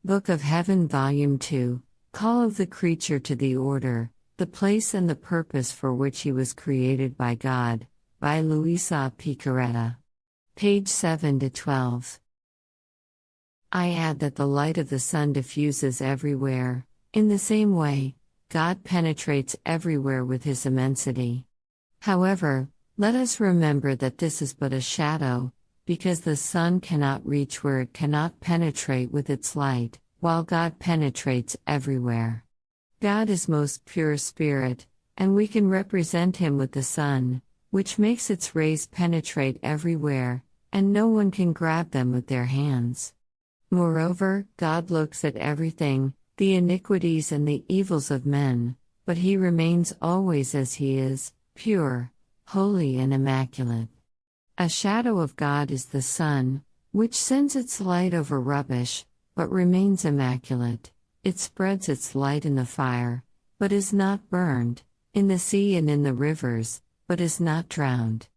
Book of Heaven Volume 2, Call of the Creature to the Order, the Place and the Purpose for which He was Created by God, by Luisa Piccarreta. Page 7-12. I add that the light of the sun diffuses everywhere. In the same way, God penetrates everywhere with His immensity. However, let us remember that this is but a shadow, because the sun cannot reach where it cannot penetrate with its light, while God penetrates everywhere. God is most pure spirit, and we can represent Him with the sun, which makes its rays penetrate everywhere, and no one can grab them with their hands. Moreover, God looks at everything, the iniquities and the evils of men, but He remains always as He is, pure, holy and immaculate. A shadow of God is the sun, which sends its light over rubbish, but remains immaculate. It spreads its light in the fire, but is not burned, in the sea and in the rivers, but is not drowned.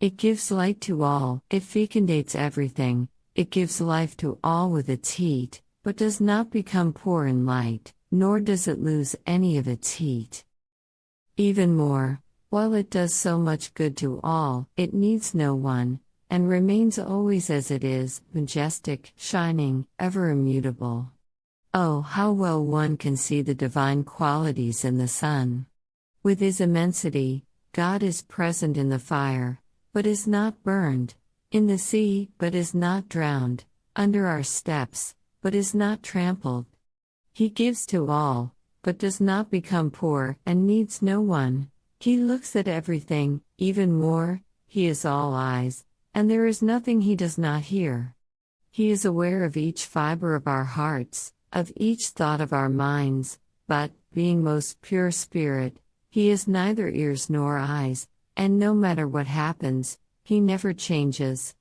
It gives light to all, it fecundates everything, it gives life to all with its heat, but does not become poor in light, nor does it lose any of its heat. Even more, while it does so much good to all, it needs no one, and remains always as it is, majestic, shining, ever immutable. Oh, how well one can see the divine qualities in the sun. With His immensity, God is present in the fire, but is not burned, in the sea, but is not drowned, under our steps, but is not trampled. He gives to all, but does not become poor, and needs no one. He looks at everything, even more, He is all eyes, and there is nothing He does not hear. He is aware of each fiber of our hearts, of each thought of our minds, but, being most pure spirit, He has neither ears nor eyes, and no matter what happens, He never changes.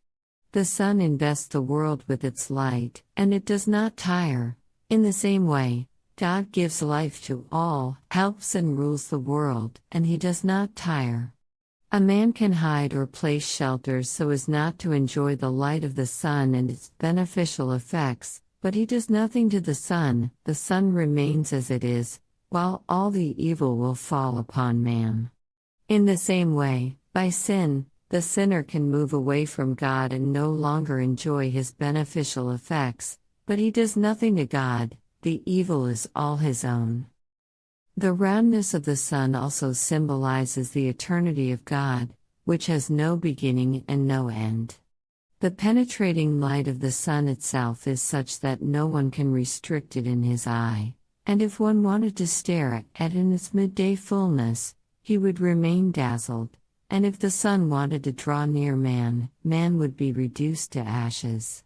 The sun invests the world with its light, and it does not tire. In the same way, God gives life to all, helps and rules the world, and He does not tire. A man can hide or place shelters so as not to enjoy the light of the sun and its beneficial effects, but he does nothing to the sun remains as it is, while all the evil will fall upon man. In the same way, by sin, the sinner can move away from God and no longer enjoy His beneficial effects, but he does nothing to God. The evil is all his own. The roundness of the sun also symbolizes the eternity of God, which has no beginning and no end. The penetrating light of the sun itself is such that no one can restrict it in his eye, and if one wanted to stare at it in its midday fullness, he would remain dazzled, and if the sun wanted to draw near man, man would be reduced to ashes.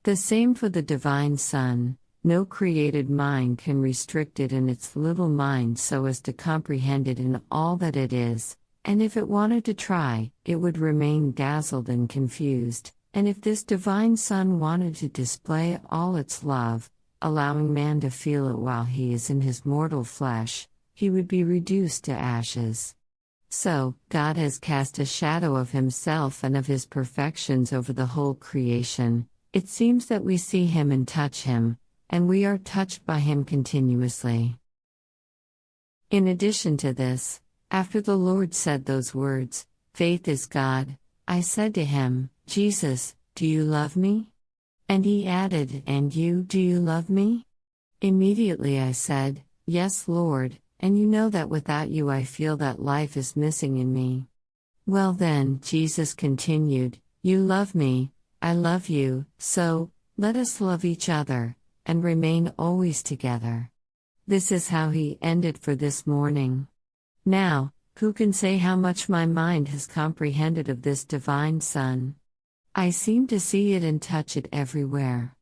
The same for the divine sun. No created mind can restrict it in its little mind so as to comprehend it in all that it is, and if it wanted to try, it would remain dazzled and confused, and if this divine sun wanted to display all its love, allowing man to feel it while he is in his mortal flesh, he would be reduced to ashes. So, God has cast a shadow of Himself and of His perfections over the whole creation. It seems that we see Him and touch Him, and we are touched by Him continuously. In addition to this, after the Lord said those words, "Faith is God," I said to Him, "Jesus, do you love me?" And He added, "And you, do you love me?" Immediately I said, "Yes, Lord, and you know that without you I feel that life is missing in me." "Well then," Jesus continued, "you love me, I love you, so, let us love each other, and remain always together." This is how He ended for this morning. Now, who can say how much my mind has comprehended of this divine sun? I seem to see it and touch it everywhere.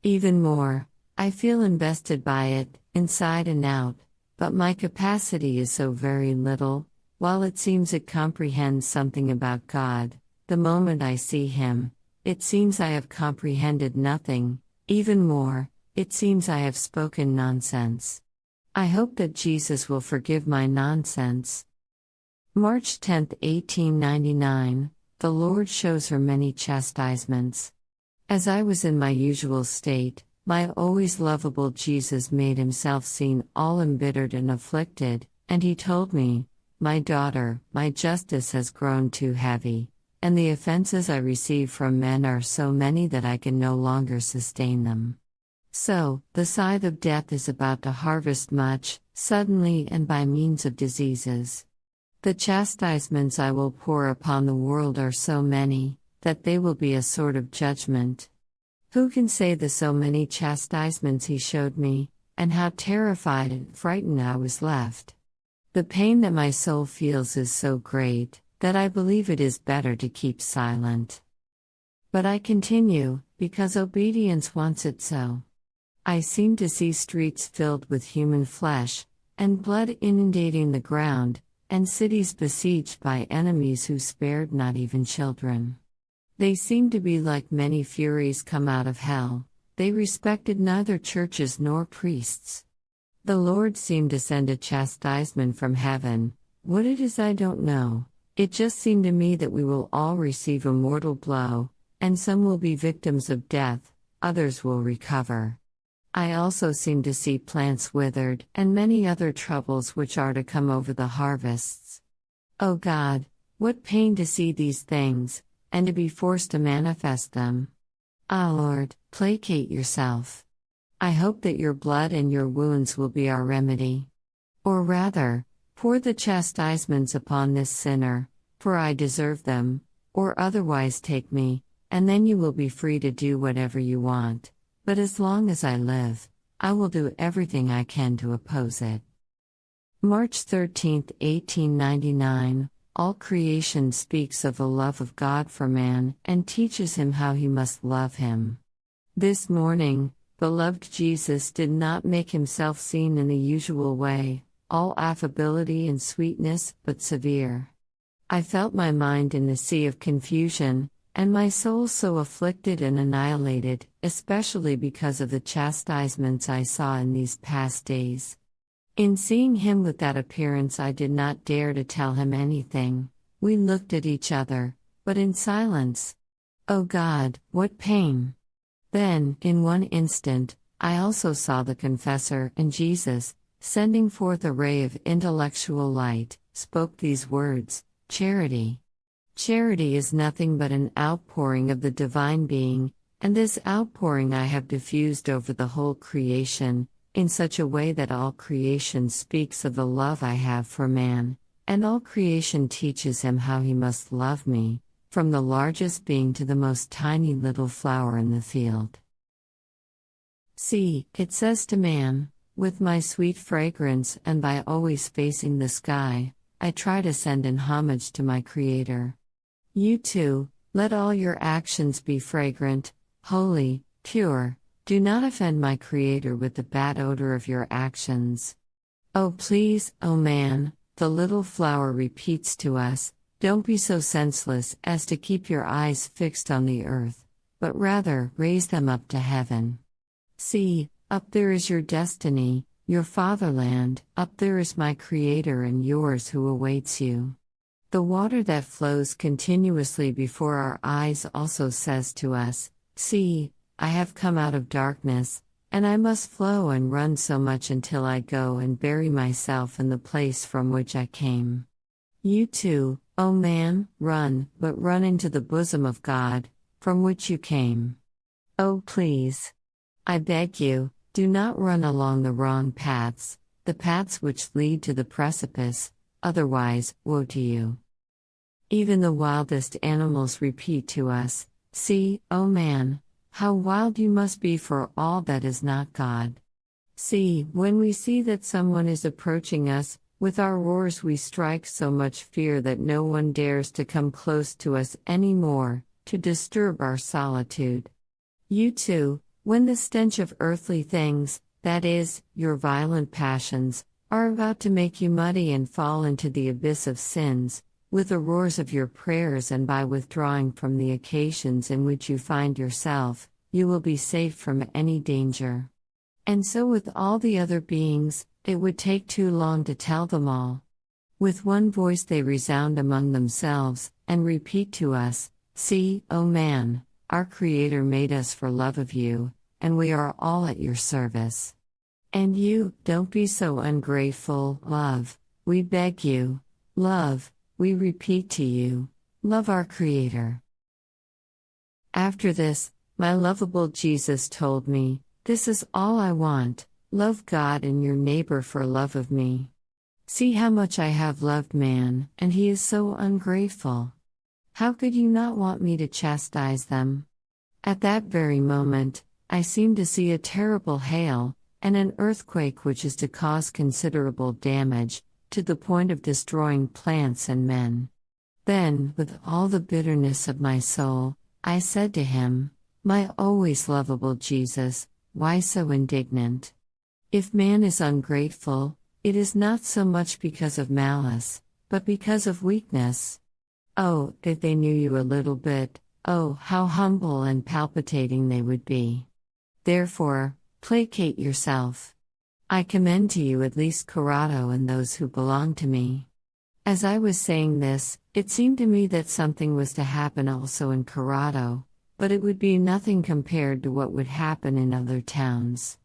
Even more, I feel invested by it, inside and out, but my capacity is so very little. While it seems it comprehends something about God, the moment I see Him, it seems I have comprehended nothing. Even more, it seems I have spoken nonsense. I hope that Jesus will forgive my nonsense. March 10, 1899, the Lord shows her many chastisements. As I was in my usual state, My always lovable Jesus made himself seen all embittered and afflicted, and he told me, "My daughter, my justice has grown too heavy, and the offenses I receive from men are so many that I can no longer sustain them." So, the scythe of death is about to harvest much, suddenly and by means of diseases. The chastisements I will pour upon the world are so many, that they will be a sort of judgment. Who can say the so many chastisements he showed me, and how terrified and frightened I was left? The pain that my soul feels is so great, that I believe it is better to keep silent. But I continue, because obedience wants it so. I seem to see streets filled with human flesh, and blood inundating the ground, and cities besieged by enemies who spared not even children. They seem to be like many furies come out of hell. They respected neither churches nor priests. The Lord seemed to send a chastisement from heaven. What it is I don't know. It just seemed to me that we will all receive a mortal blow, and some will be victims of death, others will recover. I also seem to see plants withered, and many other troubles which are to come over the harvests. O God, what pain to see these things, and to be forced to manifest them. Ah Lord, placate yourself. I hope that your blood and your wounds will be our remedy. Or rather, pour the chastisements upon this sinner, for I deserve them, or otherwise take me, and then you will be free to do whatever you want. But as long as I live, I will do everything I can to oppose it. March 13, 1899. All creation speaks of the love of God for man and teaches him how he must love him. This morning, beloved Jesus did not make himself seen in the usual way, all affability and sweetness, but severe. I felt my mind in the sea of confusion, and my soul so afflicted and annihilated, especially because of the chastisements I saw in these past days. In seeing him with that appearance, I did not dare to tell him anything. We looked at each other, but in silence. Oh God, what pain! Then, in one instant, I also saw the confessor, and Jesus, sending forth a ray of intellectual light, spoke these words, "Charity." Charity is nothing but an outpouring of the divine being, and this outpouring I have diffused over the whole creation, in such a way that all creation speaks of the love I have for man, and all creation teaches him how he must love me, from the largest being to the most tiny little flower in the field. See, it says to man, with my sweet fragrance and by always facing the sky, I try to send in homage to my Creator. You too, let all your actions be fragrant, holy, pure. Do not offend my Creator with the bad odor of your actions. Oh please, oh man, the little flower repeats to us, don't be so senseless as to keep your eyes fixed on the earth, but rather raise them up to heaven. See, up there is your destiny, your fatherland, up there is my Creator and yours who awaits you. The water that flows continuously before our eyes also says to us, see, I have come out of darkness, and I must flow and run so much until I go and bury myself in the place from which I came. You too, O man, run, but run into the bosom of God, from which you came. Oh please, I beg you, do not run along the wrong paths, the paths which lead to the precipice, otherwise, woe to you. Even the wildest animals repeat to us, see, O man, how wild you must be for all that is not God. See, when we see that someone is approaching us, with our roars we strike so much fear that no one dares to come close to us any more, to disturb our solitude. You too, when the stench of earthly things, that is, your violent passions, are about to make you muddy and fall into the abyss of sins, with the roars of your prayers and by withdrawing from the occasions in which you find yourself, you will be safe from any danger. And so with all the other beings, it would take too long to tell them all. With one voice they resound among themselves, and repeat to us, see, O man, our Creator made us for love of you, and we are all at your service. And you, don't be so ungrateful, love, we beg you. Love, we repeat to you, love our Creator. After this, my lovable Jesus told me, this is all I want, love God and your neighbor for love of me. See how much I have loved man, and he is so ungrateful. How could you not want me to chastise them? At that very moment, I seemed to see a terrible hail, and an earthquake which is to cause considerable damage, to the point of destroying plants and men. Then, with all the bitterness of my soul, I said to him, my always lovable Jesus, why so indignant? If man is ungrateful, it is not so much because of malice, but because of weakness. Oh, if they knew you a little bit, oh, how humble and palpitating they would be. Therefore, placate yourself. I commend to you at least Corrado and those who belong to me. As I was saying this, it seemed to me that something was to happen also in Corrado, but it would be nothing compared to what would happen in other towns.